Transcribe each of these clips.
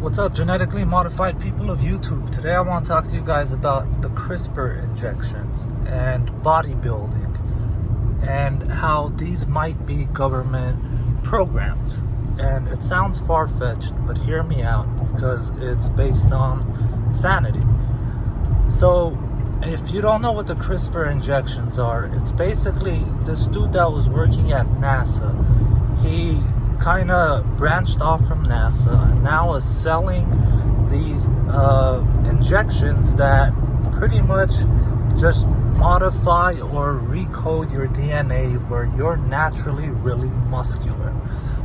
What's up, genetically modified people of YouTube? Today I want to talk to you guys about the CRISPR injections and bodybuilding and how these might be government programs. And it sounds far-fetched, but hear me out because it's based on sanity. So if you don't know what the CRISPR injections are, it's basically this dude that was working at NASA. He kind of branched off from NASA and now is selling these injections that pretty much just modify or recode your DNA where you're naturally really muscular.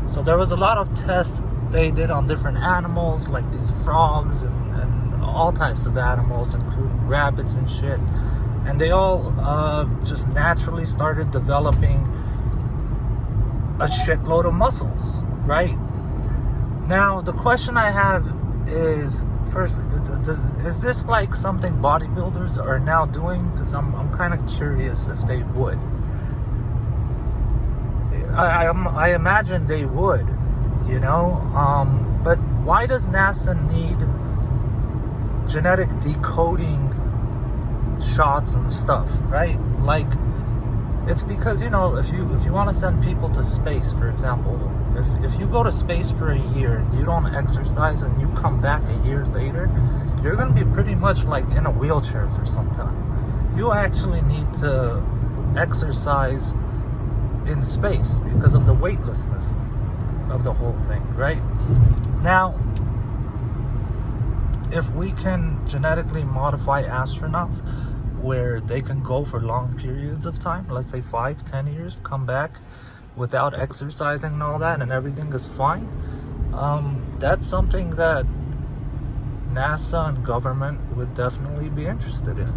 So there was a lot of tests they did on different animals, like these frogs and all types of animals, including rabbits and shit. And they all just naturally started developing a shitload of muscles, right? Now, the question I have is, first, is this like something bodybuilders are now doing? Because I'm kind of curious if they would. I imagine they would, you know? But why does NASA need genetic decoding shots and stuff, right? Like, it's because, you know, if you want to send people to space, for example, if you go to space for a year and you don't exercise and you come back a year later, you're going to be pretty much like in a wheelchair for some time. You actually need to exercise in space because of the weightlessness of the whole thing, right? Now, if we can genetically modify astronauts where they can go for long periods of time, let's say 5-10 years, come back without exercising and all that, and everything is fine, that's something that NASA and government would definitely be interested in.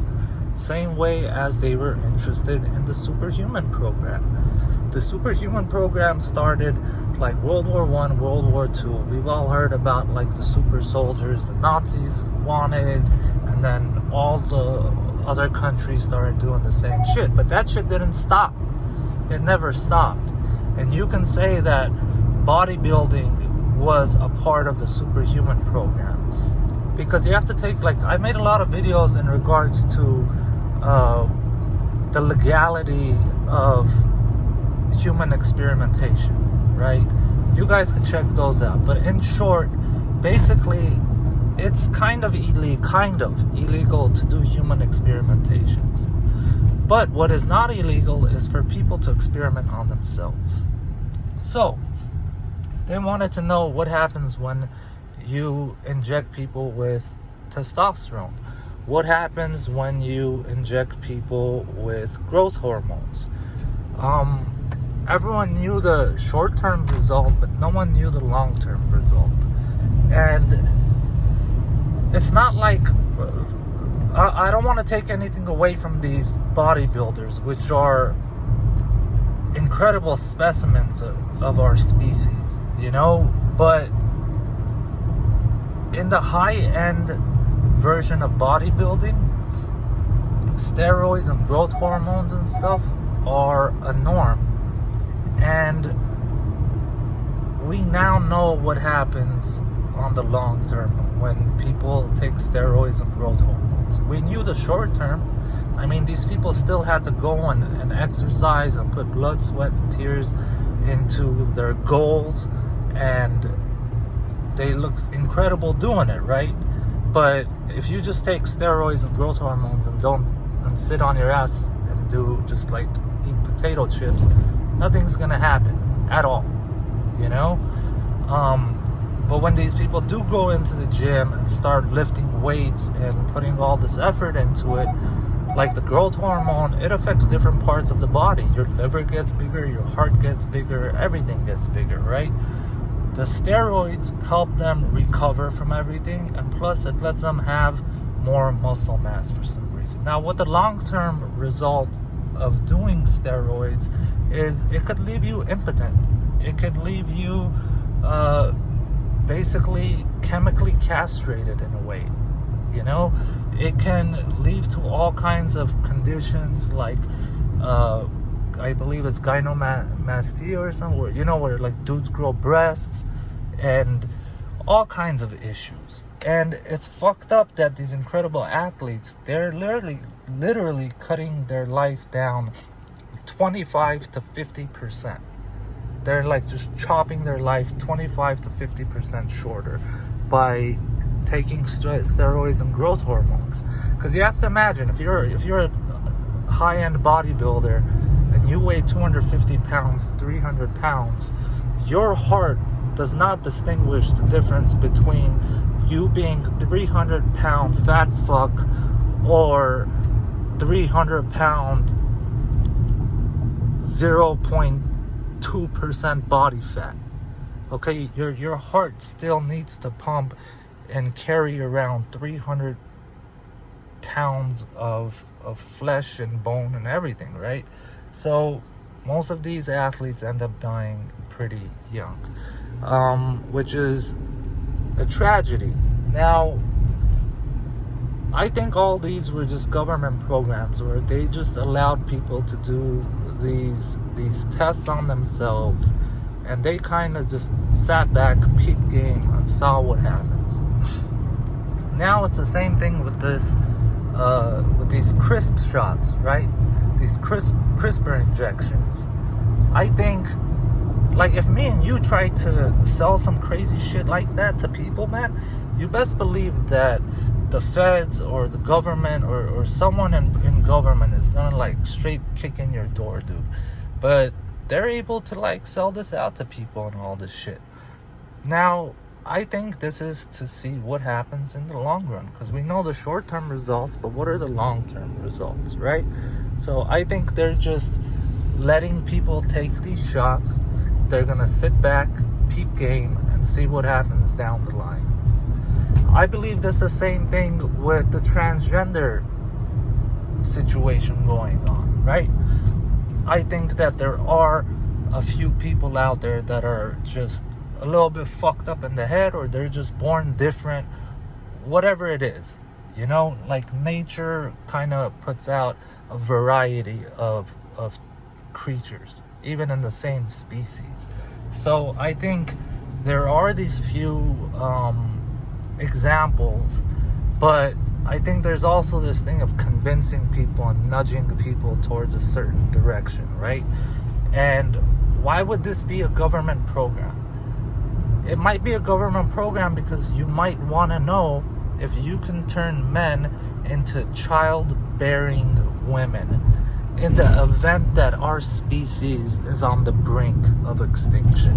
Same way as they were interested in the superhuman program. The superhuman program started like World War I, World War II. We've all heard about like the super soldiers the Nazis wanted, and then all the other countries started doing the same shit. But that shit didn't stop. It never stopped. And you can say that bodybuilding was a part of the superhuman program. Because you have to take, like, I made a lot of videos in regards to the legality of human experimentation, right? You guys can check those out. But in short, basically, it's kind of illegal to do human experimentations. But what is not illegal is for people to experiment on themselves. So, they wanted to know what happens when you inject people with testosterone. What happens when you inject people with growth hormones? Everyone knew the short-term result, but no one knew the long-term result. And it's not like, I don't want to take anything away from these bodybuilders, which are incredible specimens of our species, you know? But in the high-end version of bodybuilding, steroids and growth hormones and stuff are a norm. And we now know what happens on the long term when people take steroids and growth hormones. We knew the short term. I mean, these people still had to go and exercise and put blood, sweat, and tears into their goals, and they look incredible doing it, right? But if you just take steroids and growth hormones and sit on your ass and do just like eat potato chips, nothing's gonna happen at all, you know? But when these people do go into the gym and start lifting weights and putting all this effort into it, like the growth hormone, it affects different parts of the body. Your liver gets bigger, your heart gets bigger, everything gets bigger, right? The steroids help them recover from everything, and plus it lets them have more muscle mass for some reason. Now, what the long-term result of doing steroids is, it could leave you impotent. It could leave you basically chemically castrated in a way, you know? It can lead to all kinds of conditions like I believe it's gynecomastia or something, where, you know, where like dudes grow breasts and all kinds of issues. And it's fucked up that these incredible athletes, they're literally cutting their life down 25 to 50%. They're like just chopping their life 25 to 50% shorter by taking steroids and growth hormones. Because you have to imagine, if you're a high-end bodybuilder and you weigh 250 pounds, 300 pounds, your heart does not distinguish the difference between you being 300-pound fat fuck or 300-pound 0.2% body fat. Okay, your heart still needs to pump and carry around 300 pounds of flesh and bone and everything, right? So most of these athletes end up dying pretty young, which is a tragedy. Now, I think all these were just government programs where they just allowed people to do these tests on themselves, and they kind of just sat back, peep game, and saw what happens. Now it's the same thing with this, with these CRISPR shots, right? These CRISPR injections. I think, like, if me and you try to sell some crazy shit like that to people, man, you best believe that the feds or the government or someone in government is gonna like straight kick in your door, dude. But they're able to like sell this out to people and all this shit. Now, I think this is to see what happens in the long run, because we know the short-term results, but what are the long-term results, right? So I think they're just letting people take these shots. They're gonna sit back, peep game, and see what happens down the line. I believe that's the same thing with the transgender situation going on, right? I think that there are a few people out there that are just a little bit fucked up in the head, or they're just born different, whatever it is. You know, like nature kind of puts out a variety of creatures, even in the same species. So I think there are these few examples, but I think there's also this thing of convincing people and nudging people towards a certain direction, right? And why would this be a government program? It might be a government program because you might want to know if you can turn men into childbearing women in the event that our species is on the brink of extinction.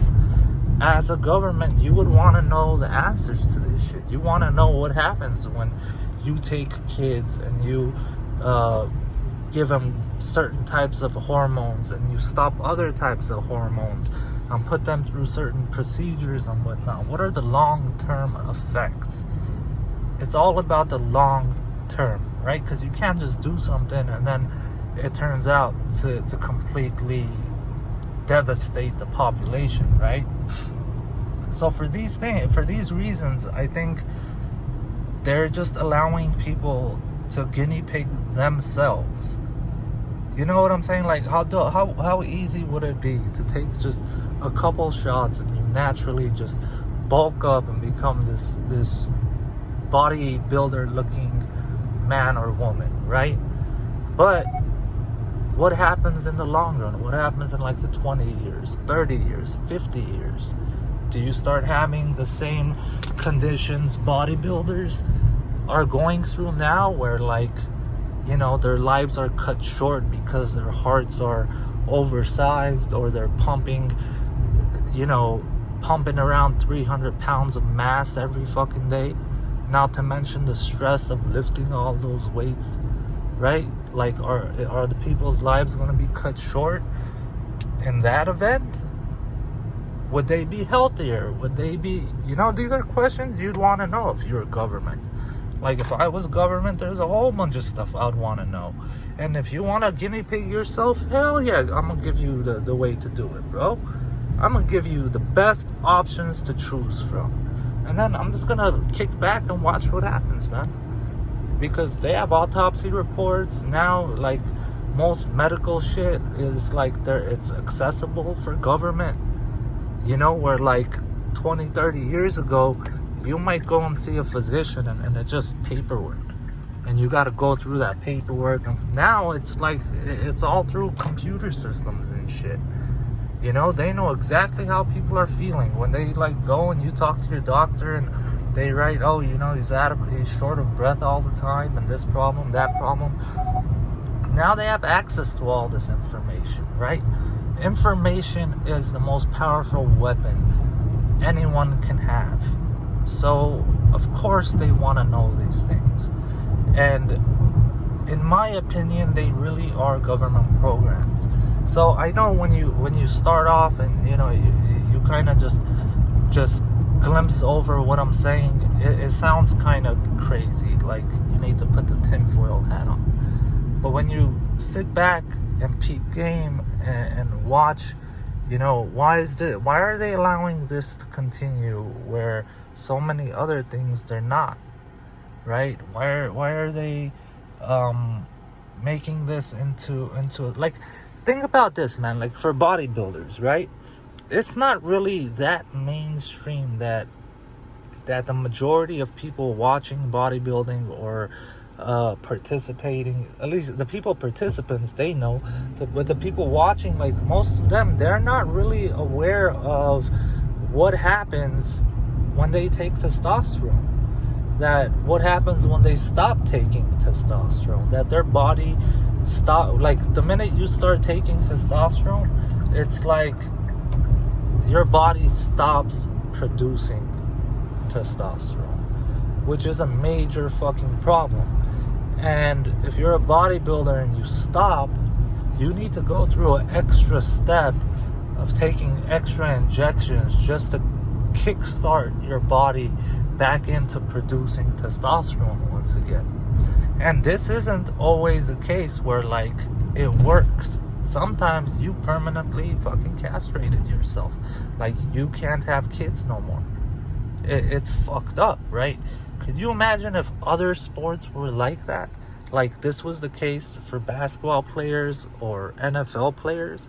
As a government, you would want to know the answers to this shit. You want to know what happens when you take kids and you give them certain types of hormones and you stop other types of hormones and put them through certain procedures and whatnot. What are the long-term effects? It's all about the long term, right? Because you can't just do something and then it turns out to completely devastate the population, right? So for these reasons, I think they're just allowing people to guinea pig themselves. You know what I'm saying? Like, how easy would it be to take just a couple shots and you naturally just bulk up and become this bodybuilder looking man or woman, right? But what happens in the long run? What happens in like the 20 years, 30 years, 50 years? Do you start having the same conditions bodybuilders are going through now, where like, you know, their lives are cut short because their hearts are oversized, or they're pumping around 300 pounds of mass every fucking day, not to mention the stress of lifting all those weights, right? Like, are the people's lives going to be cut short in that event? Would they be healthier? Would they be, these are questions you'd want to know if you're government. Like, if I was government, there's a whole bunch of stuff I'd want to know. And if you want to guinea pig yourself, hell yeah, I'm going to give you the way to do it, bro. I'm going to give you the best options to choose from. And then I'm just going to kick back and watch what happens, man. Because they have autopsy reports now. Like, most medical shit is like it's accessible for government. Where like 20, 30 years ago, you might go and see a physician and it's just paperwork. And you got to go through that paperwork. And now it's like, it's all through computer systems and shit. You know, they know exactly how people are feeling. When they like go and you talk to your doctor and they write, oh, you know, he's short of breath all the time and this problem, that problem. Now they have access to all this information, right? Information is the most powerful weapon anyone can have. So, of course, they want to know these things. And in my opinion, they really are government programs. So I know when you start off and you know you kind of just glimpse over what I'm saying, it sounds kind of crazy, like you need to put the tinfoil hat on. But when you sit back and peep game and watch, you know, why are they allowing this to continue where so many other things they're not, right? Why are they making this into like, think about this, man, like for bodybuilders, right? It's not really that mainstream that the majority of people watching bodybuilding or participating, at least the participants, they know, but the people watching, like most of them, they're not really aware of what happens when they take testosterone, that what happens when they stop taking testosterone, that their body like the minute you start taking testosterone, it's like your body stops producing testosterone, which is a major fucking problem. And if you're a bodybuilder and you stop, you need to go through an extra step of taking extra injections just to kickstart your body back into producing testosterone once again. And this isn't always the case where like it works. Sometimes you permanently fucking castrated yourself, like you can't have kids no more. It's fucked up, right? Could you imagine if other sports were like that? Like this was the case for basketball players or NFL players,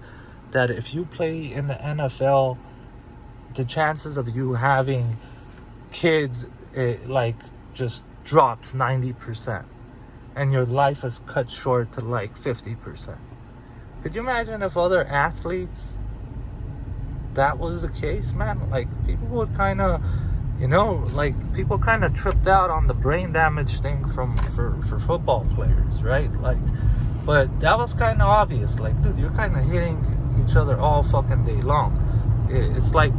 that if you play in the NFL, the chances of you having kids, it like just drops 90%. And your life is cut short to like 50%. Could you imagine if other athletes, that was the case, man? Like people would kind of, you know, like people kind of tripped out on the brain damage thing for football players, right? Like, but that was kind of obvious. Like, dude, you're kind of hitting each other all fucking day long. It's like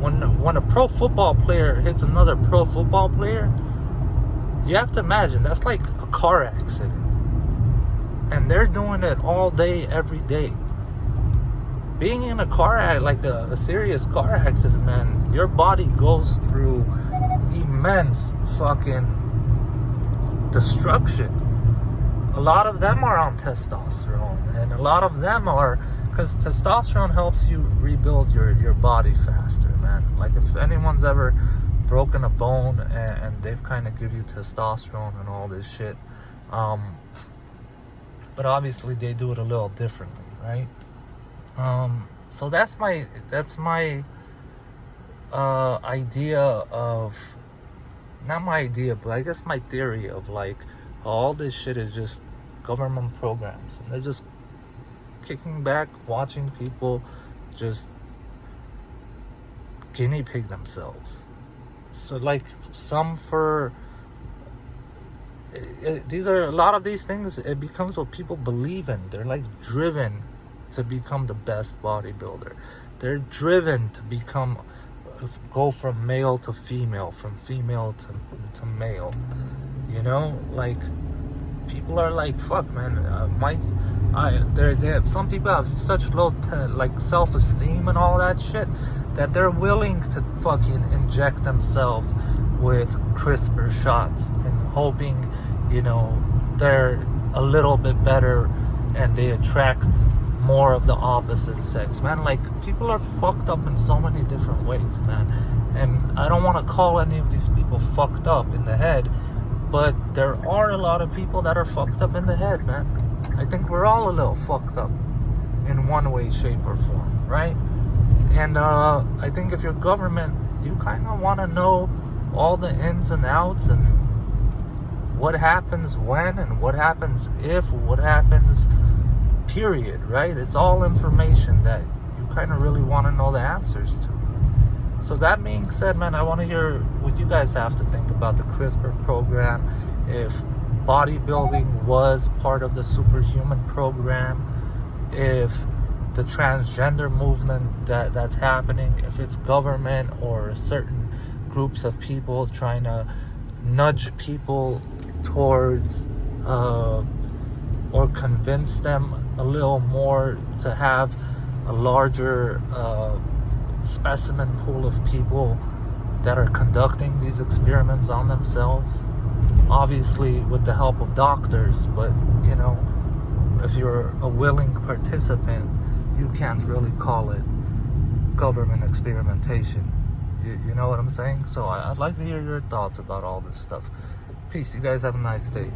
when a pro football player hits another pro football player, you have to imagine that's like a car accident. And they're doing it all day, every day. Being in a car, like a serious car accident, man, your body goes through immense fucking destruction. A lot of them are on testosterone, and a lot of them are, because testosterone helps you rebuild your body faster, man. Like if anyone's ever broken a bone and they've kind of give you testosterone and all this shit, but obviously they do it a little differently, right? So that's my idea of, not my idea, but I guess my theory of like all this shit is just government programs, and they're just kicking back, watching people just guinea pig themselves. So like some for these are a lot of these things, it becomes what people believe in. They're like driven to become the best bodybuilder. They're driven to go from male to female, from female to male. You know, like people are like, fuck, man. They have, some people have such low like self-esteem and all that shit that they're willing to fucking inject themselves with CRISPR shots and hoping, you know, they're a little bit better and they attract more of the opposite sex, man. Like people are fucked up in so many different ways, man. And I don't want to call any of these people fucked up in the head, but there are a lot of people that are fucked up in the head, man. I think we're all a little fucked up in one way, shape, or form, right? And I think if your government you kind of want to know all the ins and outs and what happens when and what happens if, what happens, period, right? It's all information that you kind of really want to know the answers to. So that being said, man, I want to hear what you guys have to think about the CRISPR program. If bodybuilding was part of the superhuman program, if the transgender movement that's happening, if it's government or certain groups of people trying to nudge people towards or convince them a little more to have a larger specimen pool of people that are conducting these experiments on themselves, obviously with the help of doctors. But you know, if you're a willing participant, you can't really call it government experimentation. You know what I'm saying? So I'd like to hear your thoughts about all this stuff. Peace. You guys have a nice day.